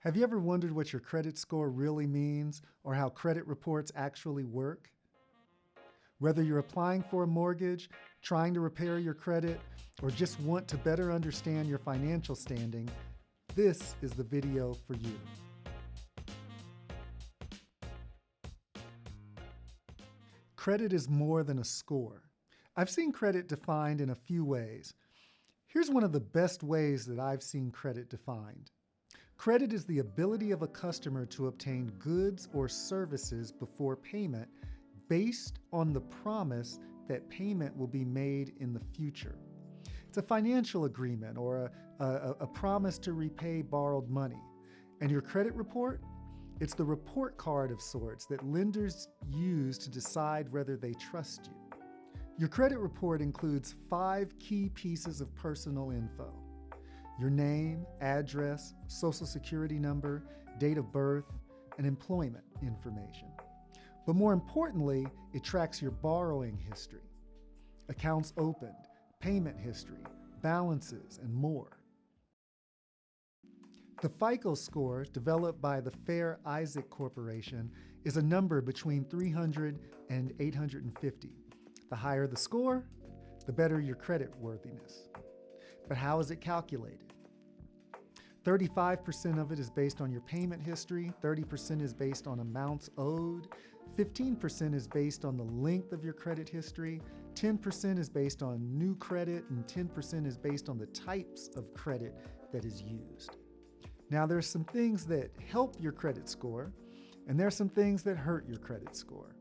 Have you ever wondered what your credit score really means or how credit reports actually work? Whether you're applying for a mortgage, trying to repair your credit, or just want to better understand your financial standing, this is the video for you. Credit is more than a score. I've seen credit defined in a few ways. Here's one of the best ways that I've seen credit defined. Credit is the ability of a customer to obtain goods or services before payment based on the promise that payment will be made in the future. It's a financial agreement or a promise to repay borrowed money. And your credit report? It's the report card of sorts that lenders use to decide whether they trust you. Your credit report includes 5 key pieces of personal info: your name, address, social security number, date of birth, and employment information. But more importantly, it tracks your borrowing history, accounts opened, payment history, balances, and more. The FICO score, developed by the Fair Isaac Corporation, is a number between 300 and 850. The higher the score, the better your credit worthiness. But how is it calculated? 35% of it is based on your payment history, 30% is based on amounts owed, 15% is based on the length of your credit history, 10% is based on new credit, and 10% is based on the types of credit that is used. Now, there's some things that help your credit score, and there's some things that hurt your credit score.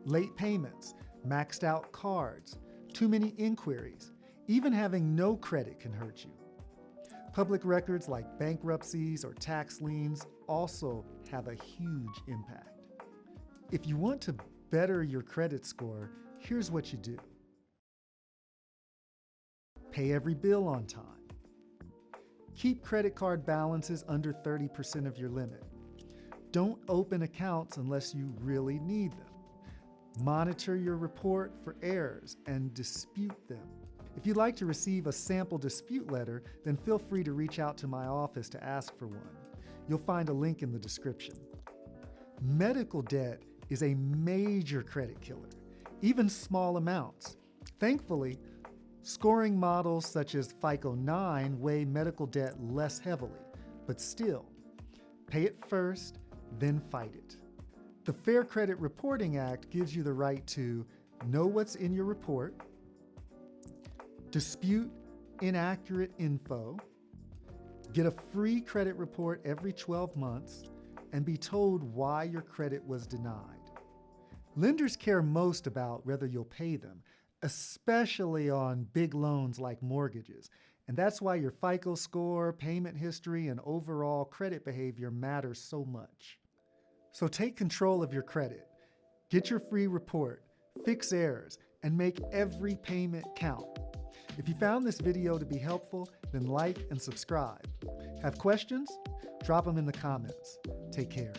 Late payments, maxed out cards, too many inquiries, even having no credit can hurt you. Public records like bankruptcies or tax liens also have a huge impact. If you want to better your credit score, here's what you do. Pay every bill on time. Keep credit card balances under 30% of your limit. Don't open accounts unless you really need them. Monitor your report for errors and dispute them. If you'd like to receive a sample dispute letter, then feel free to reach out to my office to ask for one. You'll find a link in the description. Medical debt is a major credit killer, even small amounts. Thankfully, scoring models such as FICO 9 weigh medical debt less heavily, but still, pay it first, then fight it. The Fair Credit Reporting Act gives you the right to know what's in your report, dispute inaccurate info, get a free credit report every 12 months, and be told why your credit was denied. Lenders care most about whether you'll pay them, especially on big loans like mortgages. And that's why your FICO score, payment history, and overall credit behavior matters so much. So take control of your credit. Get your free report, fix errors, and make every payment count. If you found this video to be helpful, then like and subscribe. Have questions? Drop them in the comments. Take care.